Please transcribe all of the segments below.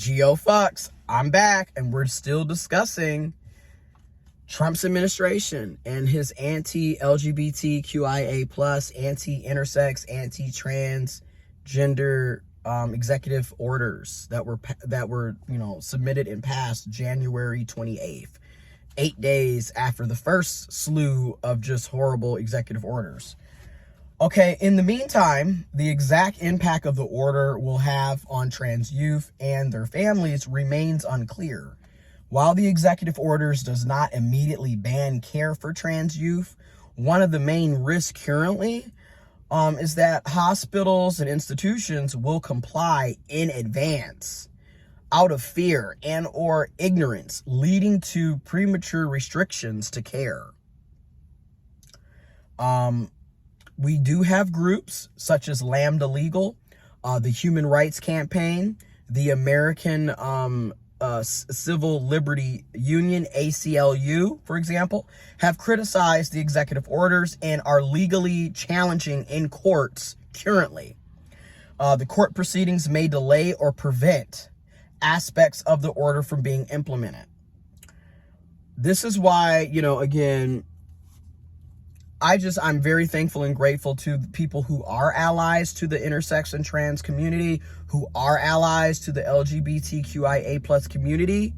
Geo fucks, I'm back, and we're still discussing Trump's administration and his anti-LGBTQIA plus, anti-intersex, anti-transgender executive orders that were submitted and passed January 28th, 8 days after the first slew of just horrible executive orders. Okay, in the meantime, the exact impact of the order will have on trans youth and their families remains unclear. While the executive orders does not immediately ban care for trans youth, one of the main risks currently is that hospitals and institutions will comply in advance out of fear and or ignorance, leading to premature restrictions to care. We do have groups such as Lambda Legal, the Human Rights Campaign, the American Civil Liberty Union, ACLU, for example, have criticized the executive orders and are legally challenging in courts currently. The court proceedings may delay or prevent aspects of the order from being implemented. This is why, again, I'm very thankful and grateful to the people who are allies to the intersex and trans community, who are allies to the LGBTQIA plus community.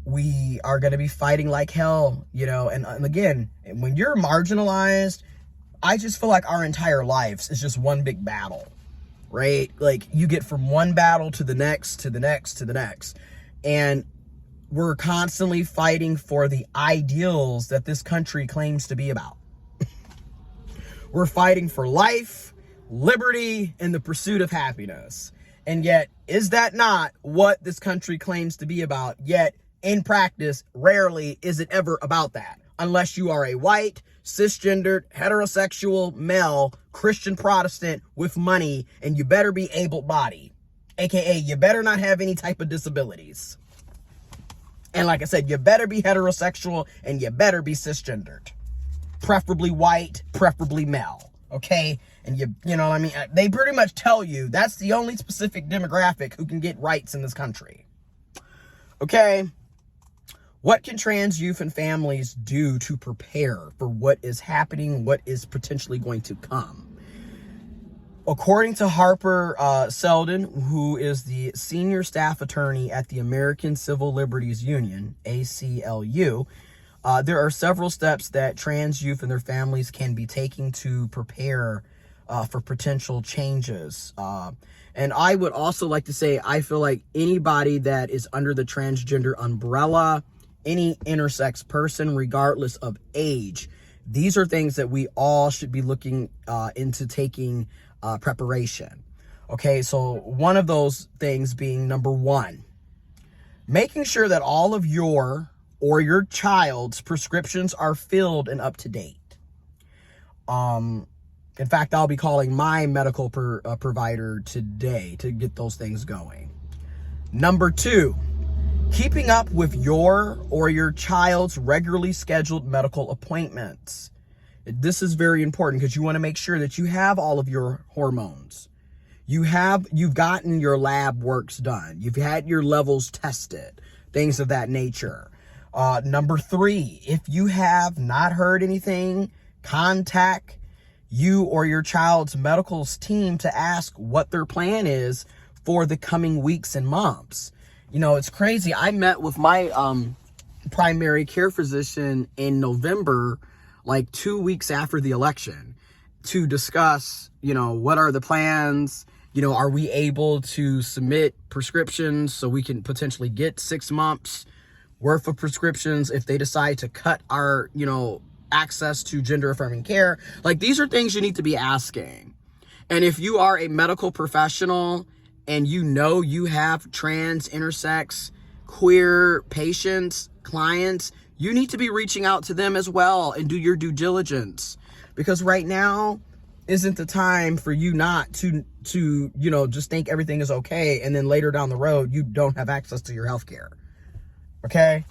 We are going to be fighting like hell, and again, when you're marginalized, I just feel like our entire lives is just one big battle, right? Like you get from one battle to the next, to the next, to the next. And we're constantly fighting for the ideals that this country claims to be about. We're fighting for life, liberty, and the pursuit of happiness. And yet, is that not what this country claims to be about? Yet, in practice, rarely is it ever about that. Unless you are a white, cisgendered, heterosexual, male, Christian Protestant with money, and you better be able-bodied. AKA, you better not have any type of disabilities. And like I said, you better be heterosexual and you better be cisgendered. Preferably white, preferably male. Okay? And you know what I mean? They pretty much tell you that's the only specific demographic who can get rights in this country. Okay? What can trans youth and families do to prepare for what is happening, what is potentially going to come? According to Harper Selden, who is the senior staff attorney at the American Civil Liberties Union, ACLU, there are several steps that trans youth and their families can be taking to prepare for potential changes. And I would also like to say, I feel like anybody that is under the transgender umbrella, any intersex person, regardless of age, these are things that we all should be looking into taking preparation. Okay, so one of those things being number one, making sure that all of your or your child's prescriptions are filled and up to date. In fact, I'll be calling my medical provider today to get those things going. Number two, keeping up with your or your child's regularly scheduled medical appointments. This is very important because you want to make sure that you have all of your hormones. You've gotten your lab works done. You've had your levels tested, things of that nature. Number three, if you have not heard anything, contact you or your child's medical team to ask what their plan is for the coming weeks and months. It's crazy. I met with my primary care physician in November, like 2 weeks after the election, to discuss, what are the plans? Are we able to submit prescriptions so we can potentially get 6 months worth of prescriptions if they decide to cut our, access to gender affirming care? Like, these are things you need to be asking. And if you are a medical professional and you have trans, intersex, queer patients, clients, you need to be reaching out to them as well and do your due diligence, because right now isn't the time for you not to just think everything is okay and then later down the road you don't have access to your health care. Okay?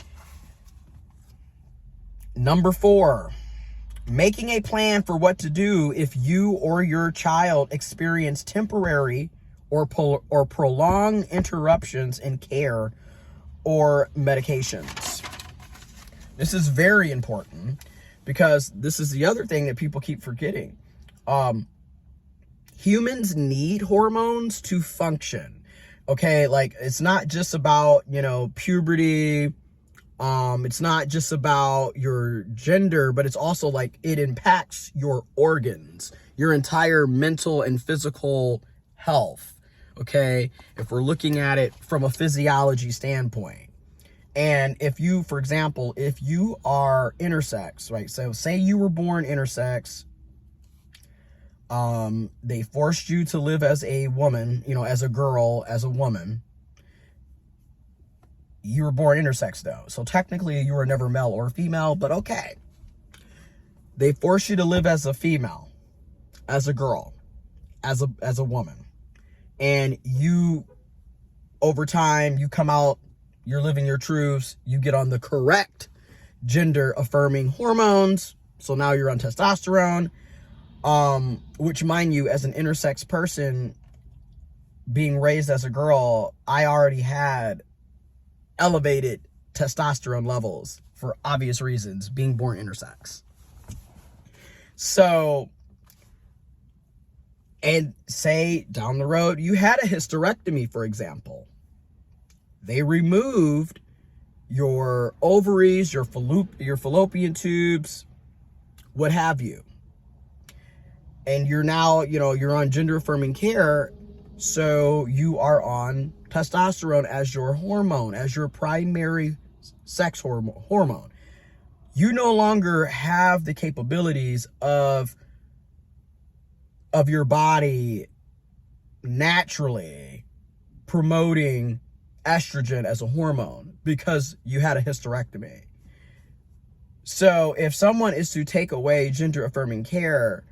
Number four, making a plan for what to do if you or your child experience temporary or prolonged interruptions in care or medications. This is very important because this is the other thing that people keep forgetting. Humans need hormones to function. Okay, like it's not just about, puberty. It's not just about your gender, but it's also like it impacts your organs, your entire mental and physical health. Okay, if we're looking at it from a physiology standpoint. And if you, for example, if you are intersex, right? So say you were born intersex, they forced you to live as a woman, as a girl, as a woman. You were born intersex though. So technically you were never male or female, but okay. They forced you to live as a female, as a girl, as a woman. And you, over time, you come out, you're living your truths, you get on the correct gender affirming hormones. So now you're on testosterone, which, mind you, as an intersex person being raised as a girl, I already had elevated testosterone levels for obvious reasons, being born intersex. So, and say down the road, you had a hysterectomy, for example. They removed your ovaries, your fallopian tubes, what have you. And you're now, you're on gender affirming care. So you are on testosterone as your hormone, as your primary sex hormone. You no longer have the capabilities of your body naturally promoting estrogen as a hormone because you had a hysterectomy. So if someone is to take away gender affirming care,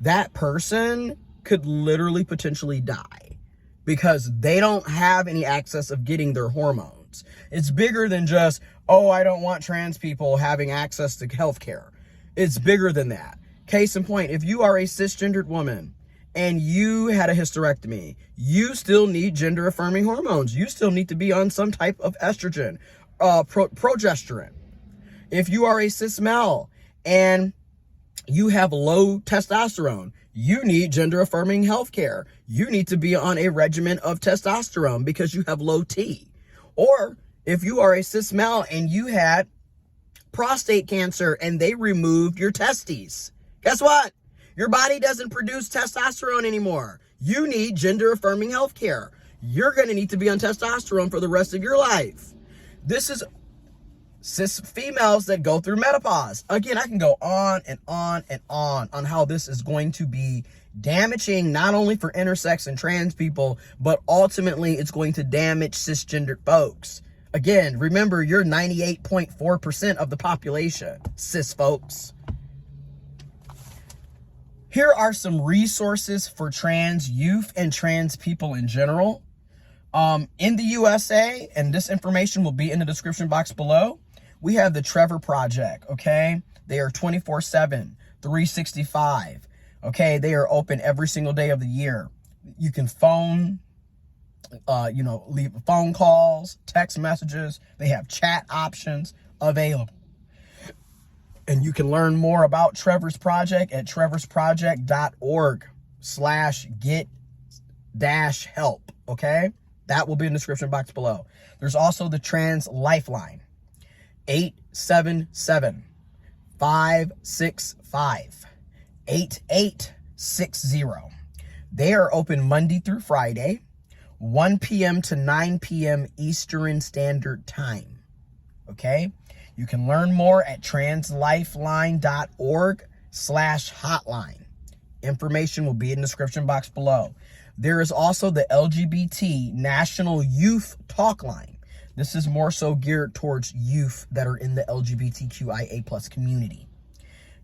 that person could literally potentially die because they don't have any access of getting their hormones. It's bigger than just, oh, I don't want trans people having access to healthcare. It's bigger than that. Case in point, if you are a cisgendered woman and you had a hysterectomy, you still need gender affirming hormones. You still need to be on some type of estrogen, progesterone. If you are a cis male and you have low testosterone, you need gender affirming healthcare. You need to be on a regimen of testosterone because you have low T. Or if you are a cis male and you had prostate cancer and they removed your testes, guess what? Your body doesn't produce testosterone anymore. You need gender affirming healthcare. You're going to need to be on testosterone for the rest of your life. This is cis females that go through menopause. Again, I can go on and on and on how this is going to be damaging not only for intersex and trans people, but ultimately it's going to damage cisgendered folks. Again, remember, you're 98.4% of the population, cis folks. Here are some resources for trans youth and trans people in general. In the USA, and this information will be in the description box below, we have the Trevor Project, okay? They are 24/7, 365, okay? They are open every single day of the year. You can phone, leave phone calls, text messages. They have chat options available. And you can learn more about Trevor's Project at trevorsproject.org/get-help, okay? That will be in the description box below. There's also the Trans Lifeline, 877-565-8860. They are open Monday through Friday, 1 p.m. to 9 p.m. Eastern Standard Time, okay? You can learn more at translifeline.org/hotline. Information will be in the description box below. There is also the LGBT National Youth Talkline. This is more so geared towards youth that are in the LGBTQIA+ community.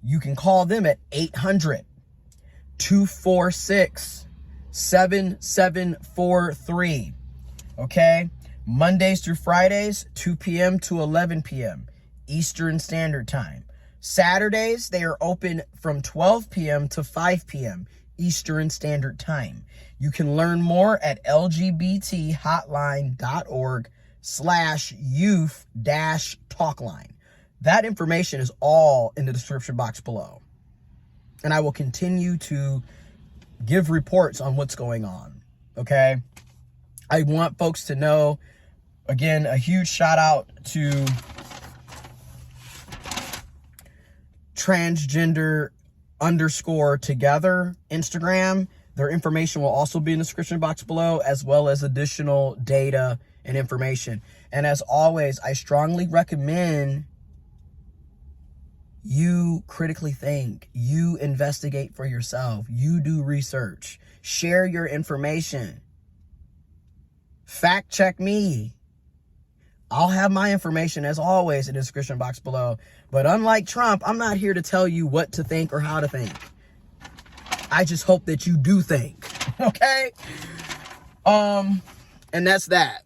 You can call them at 800-246-7743. Okay? Mondays through Fridays, 2 p.m. to 11 p.m. Eastern Standard Time. Saturdays, they are open from 12 p.m. to 5 p.m. Eastern Standard Time. You can learn more at lgbthotline.org/youth-talkline. That information is all in the description box below. And I will continue to give reports on what's going on, okay? I want folks to know, again, a huge shout out to transgender_together Instagram. Their information will also be in the description box below, as well as additional data and information. And as always, I strongly recommend you critically think, you investigate for yourself, you do research, share your information, fact check me. I'll have my information, as always, in the description box below. But unlike Trump, I'm not here to tell you what to think or how to think. I just hope that you do think, okay? And that's that.